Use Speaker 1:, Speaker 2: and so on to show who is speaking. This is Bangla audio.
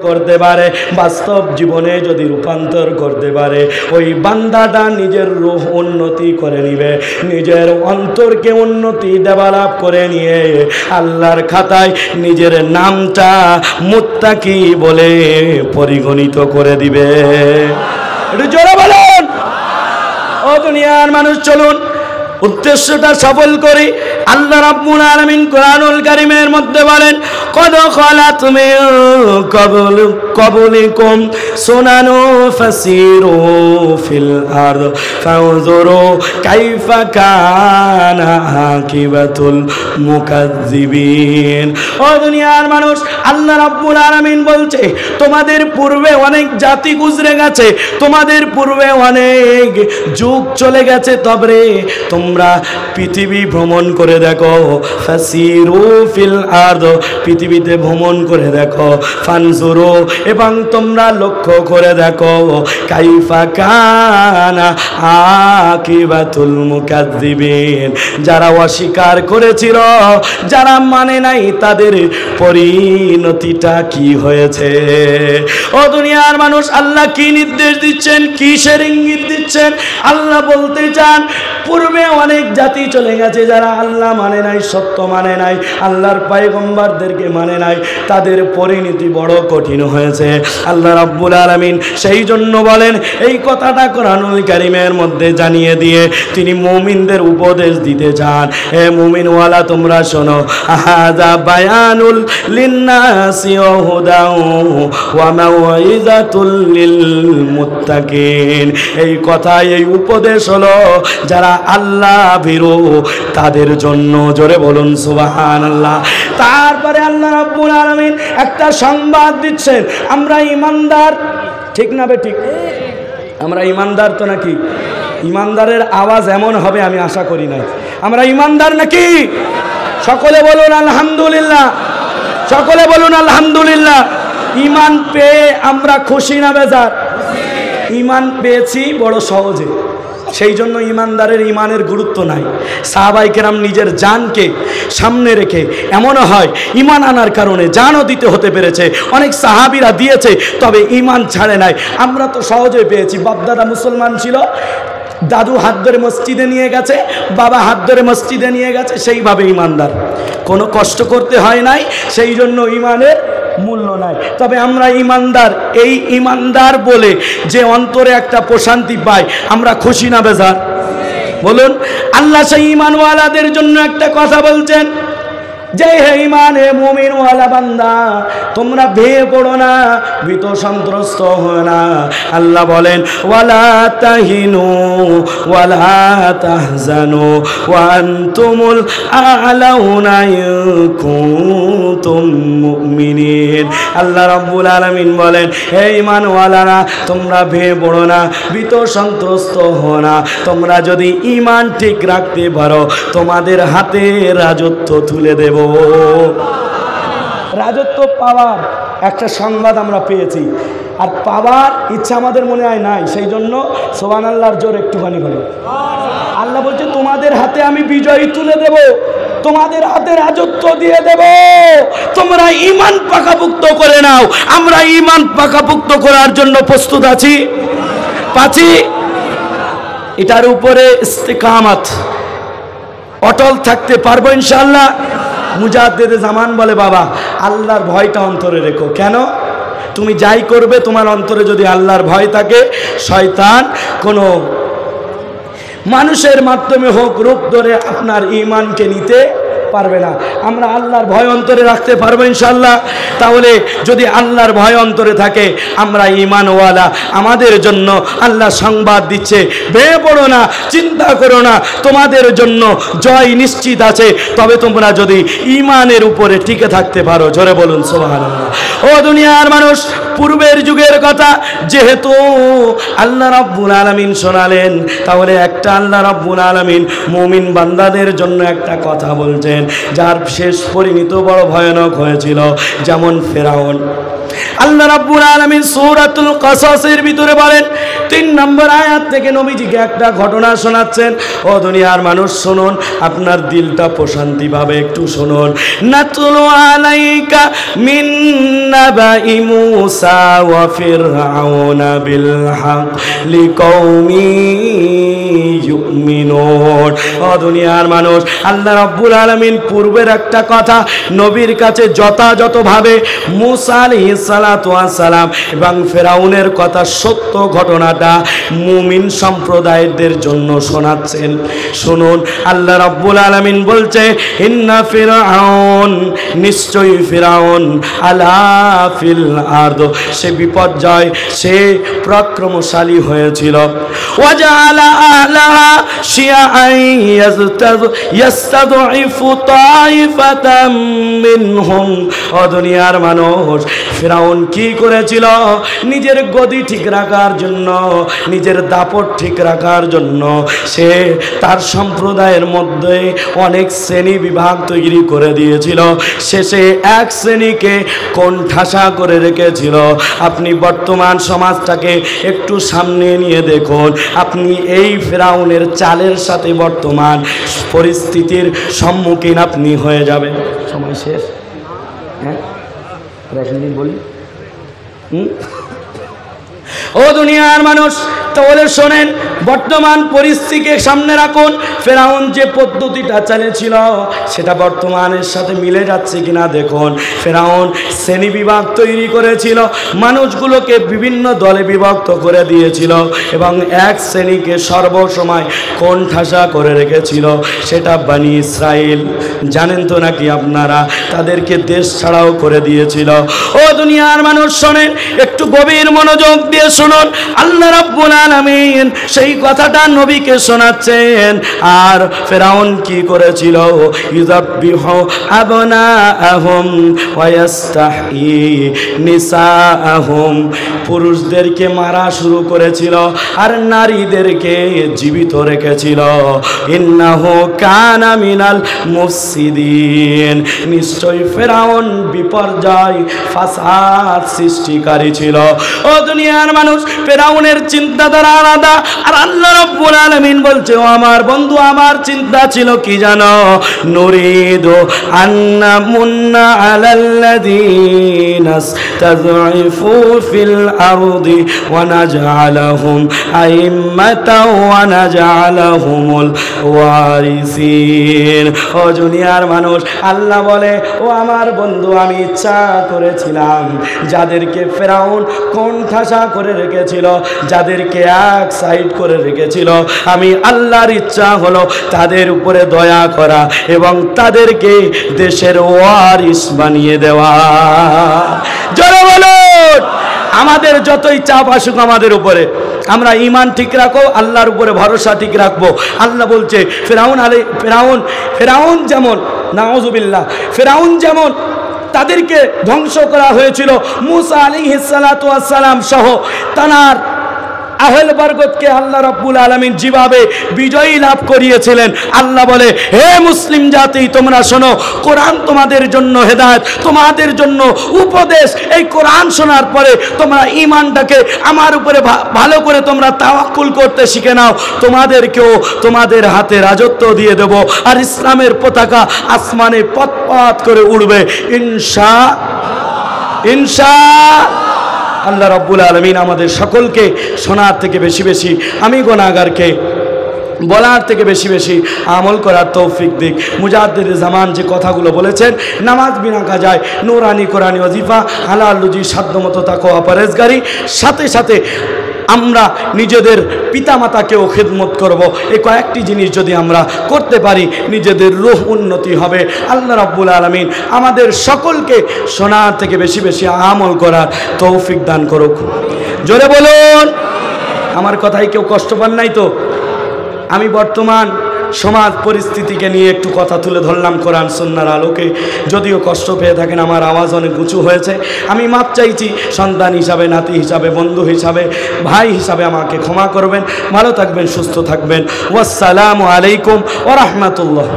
Speaker 1: করতে পারে, বাস্তব জীবনে যদি রূপান্তর করতে পারে, ওই বান্দাটা নিজের রূহ উন্নতি করে নিবে, নিজের অন্তরকে উন্নতি ডেভেলপ করে নিয়ে আল্লাহর খাতায় নিজের নামটা মুত্তাকি বলে পরিগণিত করে দিবে। একটু জোরে বলুন। ও দুনিয়ার মানুষ, চলুন উদ্দেশ্যটা সফল করি। আল্লাহ রাব্বুল আলামিন কোরআনুল কারীমের মধ্যে বলেন, কদ খালাত মিন ক্বাবলিকুম সুনানু ফাসিরু ফিল আরদ ফানজুরু কাইফা কানা আকিবাতুল মুকাজ্জিবিন। ও দুনিয়ার মানুষ, আল্লাহ রাব্বুল আলামিন বলছে, তোমাদের পূর্বে অনেক জাতি গুজরে গেছে, তোমাদের পূর্বে অনেক যুগ চলে গেছে, তবে তোমরা পৃথিবী ভ্রমণ করে দেখো, ফাসিরু ফিল আরদ, পৃথিবীতে ভ্রমণ করে দেখো, ফানজুরু, এবং তোমরা লক্ষ্য করে দেখো, কাইফা কানা আকিবাতুল মুকাজ্জিবিন, যারা অস্বীকার করেছিল, যারা মানে নাই, তাদের পরিণতিটা কি হয়েছে। ও দুনিয়ার মানুষ, আল্লাহ কি নির্দেশ দিচ্ছেন, কিসের ইঙ্গিত দিচ্ছেন? আল্লাহ বলতে চান, পূর্বে অনেক জাতি চলে গেছে যারা আল্লাহ মানে নাই, সত্য মানে নাই, আল্লাহর পয়গম্বরদেরকে মানে নাই, তাদের পরিণতি বড় কঠিন হয়েছে। আল্লাহ রাব্বুল আলামিন সেই জন্য বলেন, এই কথাটা কোরআনুল কারীমের মধ্যে জানিয়ে দিয়ে তিনি মুমিনদের উপদেশ দিতে চান, হে মুমিনওয়ালা তোমরা শোনো, হাযা বায়ানুল লিন্নাসি ওয়া হুদাউ ওয়া মাউইযাতুল লিল মুত্তাকিন। এই কথা, এই উপদেশ হলো যারা আল্লাহ ভীরু তাদের জন্য। জোরে বলুন সুবহানাল্লাহ। তারপরে আল্লাহ রাব্বুল আলামিন একটা সংবাদ দিচ্ছেন, আমরা ইমানদার, ঠিক না বেঠিক? আমরা ইমানদার তো নাকি? ইমানদারের আওয়াজ এমন হবে আমি আশা করি না। আমরা ইমানদার নাকি? সকলে বলুন আলহামদুলিল্লাহ, সকলে বলুন আলহামদুলিল্লাহ। ইমান পেয়ে আমরা খুশি না বেজার? ইমান পেয়েছি বড় সহজে, সেই জন্য ইমানদারের ইমানের গুরুত্ব নাই। সাহাবায়ে কেরাম নিজের জানকে সামনে রেখে, এমনও হয় ইমান আনার কারণে জানও দিতে হতে পেরেছে, অনেক সাহাবীরা দিয়েছে, তবে ইমান ছাড়ে নাই। আমরা তো সহজে পেয়েছি, বাপদাদা মুসলমান ছিল, দাদু হাত ধরে মসজিদে নিয়ে গেছে, বাবা হাত ধরে মসজিদে নিয়ে গেছে, সেইভাবে ইমানদার, কোনো কষ্ট করতে হয় নাই, সেই জন্য ইমানের মূল্য নাই। তবে আমরা ইমানদার, এই ইমানদার বলে যে অন্তরে একটা প্রশান্তি পাই, আমরা খুশি না বেজার? বলুন। আল্লাহ সেই ইমানওয়ালাদের জন্য একটা কথা বলছেন, যে হে ইমানে মুমিনওয়ালা বান্দা, তোমরা ভেঙে পড়ো না, ভীত সন্ত্রস্ত হয় না। আল্লাহ বলেন, ওয়ালা তাহিনু ওয়ালা তাহজানু ওয়া আনতুমুল আ'লাউনা ইন কুনতুম মুমিনিন। আল্লাহ রাব্বুল আলামিন বলেন, হে ঈমানওয়ালারা, তোমরা ভেঙে পড়ো না, ভীত সন্ত্রস্ত হও না। তোমরা যদি ঈমান ঠিক রাখতে পারো, তোমাদের হাতে রাজত্ব তুলে দেব। রাজত্ব পাওয়ার একটা সংবাদ আমরা পেয়েছি, আর পাওয়ার ইচ্ছা আমাদের মনে হয় নাই, সেই জন্য সুবহানাল্লাহর জোর একটুখানি হলো। আল্লাহ বলছে, তোমাদের হাতে আমি বিজয় তুলে দেব, তোমাদের হাতে রাজত্ব দিয়ে দেব, তোমরা ঈমান পাকাপোক্ত করে নাও। আমরা ঈমান পাকাপোক্ত করার জন্য প্রস্তুত আছি, পাচ্ছি। এটার উপরে ইস্তিকামাত, অটল থাকতে পারবো ইনশাআল্লাহ। মুজাদ্দিদে জামান বলে, বাবা আল্লাহর ভয়টা অন্তরে রেখো। কেন? তুমি যাই করবে, তোমার অন্তরে যদি আল্লাহর ভয় থাকে, শয়তান কোনো মানুষের মাধ্যমে হোক, রূপ ধরে আপনার ঈমানকে নিতে পারবে না। আমরা আল্লাহর ভয় অন্তরে রাখতে পারবো ইনশাআল্লাহ। তাহলে যদি আল্লাহর ভয় অন্তরে থাকে, আমরা ঈমানওয়ালা, আমাদের জন্য আল্লাহ সংবাদ দিচ্ছে, ভেঙে পড়ো না, চিন্তা করো না, তোমাদের জন্য জয় নিশ্চিত আছে। তবে তোমরা যদি ঈমানের উপরে টিকে থাকতে পারো। জোরে বলুন সুবহানাল্লাহ। ও দুনিয়ার মানুষ, পূর্বের যুগের কথা যেহেতু আল্লাহ রাব্বুল আলামিন শোনালেন, তাহলে একটা আল্লাহ রাব্বুল আলামিন মুমিন বান্দাদের জন্য একটা কথা বলছেন, যার শেষ পরিণতি বড় ভয়ানক হয়েছিল। যেমন ফেরাউন, আল্লাহ রাব্বুল আলামিন সূরাতুল কাসাসের ভিতরে বলেন 3 নম্বর আয়াত থেকে নবীজিকে একটা ঘটনা শোনাচ্ছেন। ও দুনিয়ার মানুষ শুনুন, আপনার দিলটা প্রশান্তি পাবে, একটু শুনুন। নাতলু আলাইকা মিন নাবাই মূসা ওয়া ফিরআউনা বিল হক লিকাউমি ইউমিনুন। ও দুনিয়ার মানুষ, আল্লাহ রাব্বুল আলামিন পূর্বের একটা কথা নবীর কাছে যথাযথভাবে মূসা আলাইহিস সালাতু ওয়াস সালাম এবং ফিরআউনের কথা সত্য ঘটনাটা মুমিন সম্প্রদায়দের জন্য শোনাচ্ছেন। শুনুন, আল্লাহ রাব্বুল আলামিন বলছে, ইন্না ফিরআউন, নিশ্চয়ই ফিরআউন, আলা ফিল আরদ, সে বিপর্যয়, সে পরাক্রমশালী হয়েছিল। ওয়াজআলা আহলাহা শিয়াআন ইয়াস্তাদঈফু তাইফাতাম মিনহুম। ও দুনিয়ার মানুষ, ফিরআউন কি করেছিল? নিজের গদি ঠিক রাখার জন্য, নিজের দাপট ঠিক রাখার জন্য সে তার সম্প্রদায়ের মধ্যে অনেক শ্রেণী বিভাগ তৈরি করে দিয়েছিল। শেষে এক শ্রেণীকে কোণঠাসা করে রেখেছিল। আপনি বর্তমান সমাজটাকে একটু সামনে নিয়ে দেখুন, আপনি এই ফিরআউনের চালের সাথে বর্তমান পরিস্থিতির সম্মুখীন আপনি হয়ে যাবেন। সময় শেষ, হ্যাঁ বলি। ও দুনিয়ার মানুষ, তাহলে শোনেন, বর্তমান পরিস্থিতিকে সামনে রাখুন। ফিরআউন যে পদ্ধতিটা চালিয়েছিল সেটা বর্তমানের সাথে মিলে যাচ্ছে কিনা দেখুন। ফিরআউন শ্রেণী বিভাগ তৈরি করেছিল, মানুষগুলোকে বিভিন্ন দলে বিভক্ত করে দিয়েছিল এবং এক শ্রেণীকে সর্বসময় কোণঠাসা করে রেখেছিল, সেটা বনি ইসরাইল। জানেন তো নাকি আপনারা, তাদেরকে দেশ ছাড়াও করে দিয়েছিল। ও দুনিয়ার মানুষ শোনেন, একটু গভীর মনোযোগ দিয়ে শুনুন। আল্লাহ রাব্বুল আলামিন সেই কথাটা নবীকে শোনাচ্ছেন। আর ফিরআউন কি করেছিল? ইযাববিহু আবনাআহুম ওয়া ইস্তাহয়ী নিসাআহুম, পুরুষদেরকে মারা শুরু করেছিল আর নারীদেরকে জীবিত রেখেছিল। ইন্নাহু কানা মিনাল মুফসিদিন, নিশ্চয়ই ফিরআউন বিপর্যয় ফাসাদ সৃষ্টিকারী ছিল। ও দুনিয়ার মানুষ, ফিরআউনের চিন্তাধারা আলাদা, আর আল্লাহ রাব্বুল আলামিন বলছে, ও আমার বন্ধু, আমার চিন্তা ছিল কি জানো? নুরিদু আন্না মুন্না আলাল্লাযীনা ইসতাযঈফু ফিল আরদি ওয়া নাজআলাহুম আইম্মাতাও ওয়া নাজআলাহুমুল ওয়ারিসিন। ও দুনিয়ার মানুষ, আল্লাহ বলে, ও আমার বন্ধু, আমি ইচ্ছা করেছিলাম যাদেরকে ফিরআউন কোণঠাসা করে রেখেছিল, যাদেরকে এক সাইড করে রেখেছিল, আমি আল্লাহর ইচ্ছা হলো তাদের উপরে দয়া করা এবং তাদেরকে দেশের ওয়ারিস বানিয়ে দেওয়া। জোরে বলুন, আমাদের যতই চাপ আসুক আমাদের উপরে, আমরা ঈমান ঠিক রাখো, আল্লাহর উপরে ভরসা ঠিক রাখবো। আল্লাহ বলছে, ফিরআউন যেমন, নাউযুবিল্লাহ, ফিরআউন যেমন তাদেরকে ধ্বংস করা হয়েছিল, মূসা আলাইহিস সালাতু ওয়াস সালাম সহ তার আহল বরকতকে আল্লাহ রাব্বুল আলামিন যেভাবে বিজয়ী লাভ করিয়েছিলেন। আল্লাহ বলে, হে মুসলিম জাতি, তোমরা শোনো, কোরআন তোমাদের জন্য হেদায়েত, তোমাদের জন্য উপদেশ। এই কোরআন শোনার পরে তোমরা ঈমানটাকে আমার উপরে ভালো করে তোমরা তাওয়াক্কুল করতে শিখে নাও, তোমাদেরকেও তোমাদের হাতে রাজত্ব দিয়ে দেব, আর ইসলামের পতাকা আসমানে পথ করে উড়বে ইনশাআল্লাহ। আল্লাহ রাব্বুল আলামিন আমাদের সকলকে শোনার থেকে বেশি বেশি, আমি গুনাহগারকে বলার থেকে বেশি বেশি আমল করার তৌফিক দিক। মুজাদ্দিদ জামান যে কথাগুলো বলেছেন, নামাজ বিনা কাজায়, নূরানি কোরআনি ওয়াজিফা, হালাল রুজি, সাধ্যমতো তাকওয়া পরহেজগারি, সাথে সাথে আমরা নিজেদের পিতামাতাকেও খেদমত করব। এই কয়েকটি জিনিস যদি আমরা করতে পারি, নিজেদের রূহ উন্নতি হবে। আল্লাহ রাব্বুল আলামিন আমাদের সকলকে শোনার থেকে বেশি বেশি আমল করার তৌফিক দান করুক। জোরে বলুন, আমার কথায় কেউ কষ্ট পান নাই তো? আমি বর্তমান সমাজ পরিস্থিতিকে নিয়ে একটু কথা তুলে ধরলাম কোরআন সুন্নাহর আলোকে। যদিও কষ্ট পেয়ে থাকেন, আমার আওয়াজ অনেক উঁচু হয়েছে, আমি মাপ চাইছি। সন্তান হিসাবে, নাতি হিসাবে, বন্ধু হিসাবে, ভাই হিসাবে আমাকে ক্ষমা করবেন। ভালো থাকবেন, সুস্থ থাকবেন। ওয়াসসালামু আলাইকুম ওয়া রাহমাতুল্লাহ।